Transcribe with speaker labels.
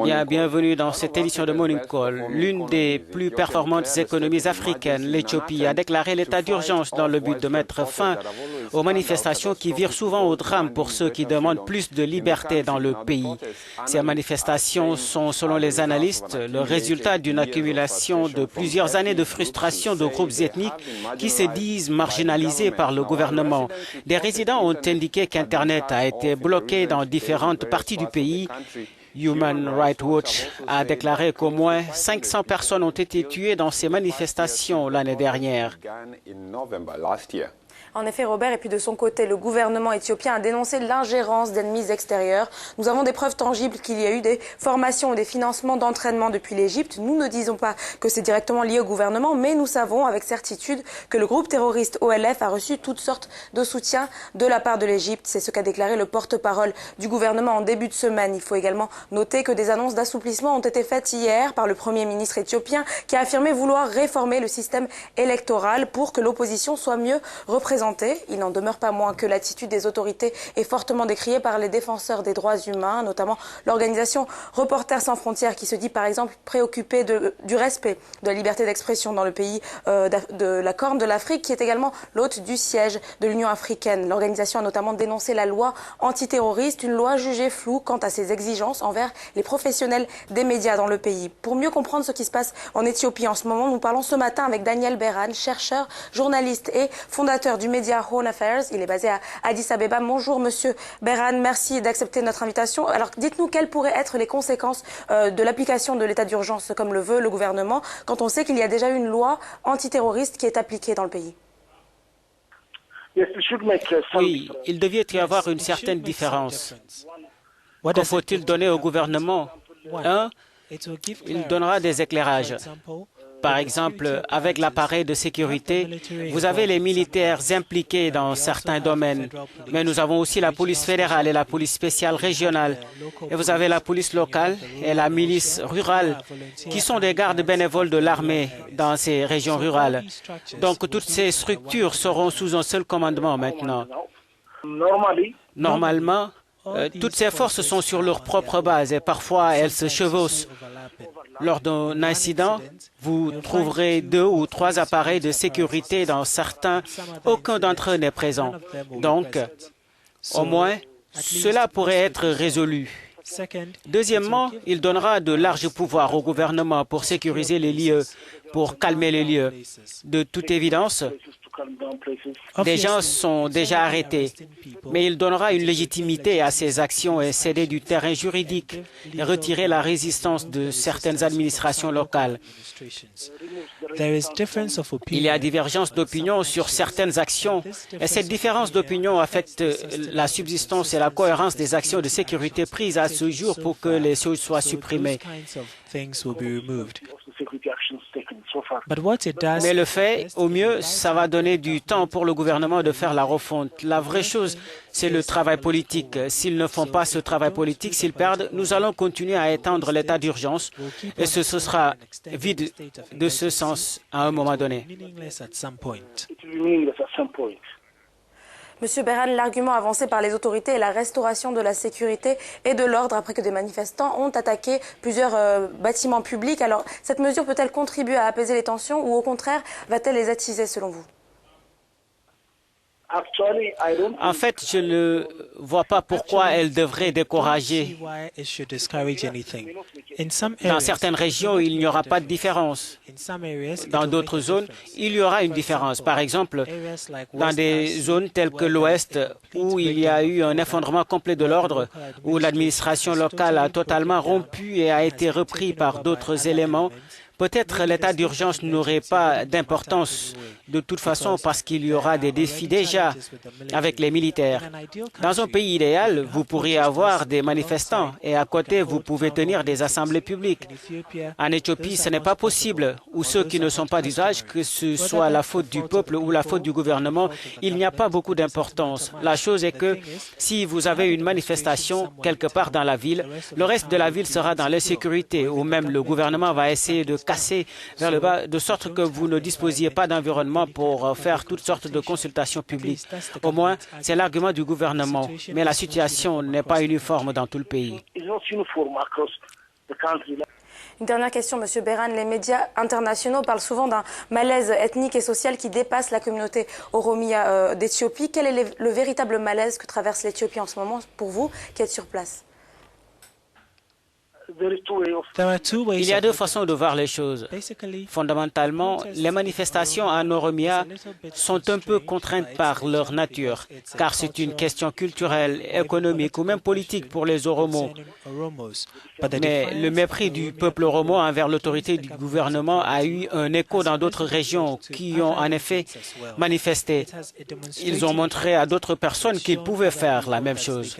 Speaker 1: Bien, bienvenue dans cette édition de Morning Call. L'une des plus performantes économies africaines, l'Éthiopie, a déclaré l'état d'urgence dans le but de mettre fin aux manifestations qui virent souvent au drame pour ceux qui demandent plus de liberté dans le pays. Ces manifestations sont, selon les analystes, le résultat d'une accumulation de plusieurs années de frustration de groupes ethniques qui se disent marginalisés par le gouvernement. Des résidents ont indiqué qu'Internet a été bloqué dans différentes parties du pays. Human Rights Watch a déclaré qu'au moins 500 personnes ont été tuées dans ces manifestations l'année dernière.
Speaker 2: En effet, Robert, et puis de son côté, le gouvernement éthiopien a dénoncé l'ingérence d'ennemis extérieurs. Nous avons des preuves tangibles qu'il y a eu des formations ou des financements d'entraînement depuis l'Égypte. Nous ne disons pas que c'est directement lié au gouvernement, mais nous savons avec certitude que le groupe terroriste OLF a reçu toutes sortes de soutien de la part de l'Égypte. C'est ce qu'a déclaré le porte-parole du gouvernement en début de semaine. Il faut également noter que des annonces d'assouplissement ont été faites hier par le Premier ministre éthiopien qui a affirmé vouloir réformer le système électoral pour que l'opposition soit mieux représentée. Il n'en demeure pas moins que l'attitude des autorités est fortement décriée par les défenseurs des droits humains, notamment l'organisation Reporters sans frontières qui se dit par exemple préoccupée du respect de la liberté d'expression dans le pays de la Corne de l'Afrique qui est également l'hôte du siège de l'Union africaine. L'organisation a notamment dénoncé la loi antiterroriste, une loi jugée floue quant à ses exigences envers les professionnels des médias dans le pays. Pour mieux comprendre ce qui se passe en Éthiopie en ce moment, nous parlons ce matin avec Daniel Beran, chercheur, journaliste et fondateur du média Horn Affairs. Il est basé à Addis Abeba. Bonjour Monsieur Beran, merci d'accepter notre invitation. Alors dites-nous quelles pourraient être les conséquences de l'application de l'état d'urgence comme le veut le gouvernement quand on sait qu'il y a déjà une loi antiterroriste qui est appliquée dans le pays.
Speaker 1: Oui, il devait y avoir une certaine différence. Que faut-il donner au gouvernement? Il donnera des éclairages. Par exemple, avec l'appareil de sécurité, vous avez les militaires impliqués dans certains domaines, mais nous avons aussi la police fédérale et la police spéciale régionale. Et vous avez la police locale et la milice rurale, qui sont des gardes bénévoles de l'armée dans ces régions rurales. Donc, toutes ces structures seront sous un seul commandement maintenant. Normalement, toutes ces forces sont sur leur propre base et parfois elles se chevauchent. Lors d'un incident, vous trouverez 2 ou 3 appareils de sécurité dans certains. Aucun d'entre eux n'est présent. Donc, au moins, cela pourrait être résolu. Deuxièmement, il donnera de larges pouvoirs au gouvernement pour sécuriser les lieux, pour calmer les lieux. De toute évidence, des gens sont déjà arrêtés, mais il donnera une légitimité à ces actions et céder du terrain juridique et retirer la résistance de certaines administrations locales. Il y a divergence d'opinion sur certaines actions et cette différence d'opinion affecte la subsistance et la cohérence des actions de sécurité prises à ce jour pour que les choses soient supprimées. Mais le fait, au mieux, ça va donner du temps pour le gouvernement de faire la refonte. La vraie chose, c'est le travail politique. S'ils ne font pas ce travail politique, s'ils perdent, nous allons continuer à étendre l'état d'urgence et ce sera vide de ce sens à un moment donné.
Speaker 2: Monsieur Beran, l'argument avancé par les autorités est la restauration de la sécurité et de l'ordre après que des manifestants ont attaqué plusieurs bâtiments publics. Alors, cette mesure peut-elle contribuer à apaiser les tensions ou au contraire, va-t-elle les attiser selon vous?
Speaker 1: En fait, je ne vois pas pourquoi elle devrait décourager. Dans certaines régions, il n'y aura pas de différence. Dans d'autres zones, il y aura une différence. Par exemple, dans des zones telles que l'Ouest, où il y a eu un effondrement complet de l'ordre, où l'administration locale a totalement rompu et a été repris par d'autres éléments, peut-être l'état d'urgence n'aurait pas d'importance de toute façon parce qu'il y aura des défis déjà avec les militaires. Dans un pays idéal, vous pourriez avoir des manifestants et à côté, vous pouvez tenir des assemblées publiques. En Éthiopie, ce n'est pas possible, ou ceux qui ne sont pas d'usage, que ce soit la faute du peuple ou la faute du gouvernement, il n'y a pas beaucoup d'importance. La chose est que si vous avez une manifestation quelque part dans la ville, le reste de la ville sera dans l'insécurité ou même le gouvernement va essayer de cassé vers le bas, de sorte que vous ne disposiez pas d'environnement pour faire toutes sortes de consultations publiques. Au moins, c'est l'argument du gouvernement. Mais la situation n'est pas uniforme dans tout le pays.
Speaker 2: Une dernière question, Monsieur Berhan. Les médias internationaux parlent souvent d'un malaise ethnique et social qui dépasse la communauté oromia d'Éthiopie. Quel est le véritable malaise que traverse l'Éthiopie en ce moment pour vous qui êtes sur place?
Speaker 1: Il y a deux façons de voir les choses. Fondamentalement, les manifestations en Oromia sont un peu contraintes par leur nature, car c'est une question culturelle, économique ou même politique pour les Oromos. Mais le mépris du peuple oromo envers l'autorité du gouvernement a eu un écho dans d'autres régions qui ont en effet manifesté. Ils ont montré à d'autres personnes qu'ils pouvaient faire la même chose.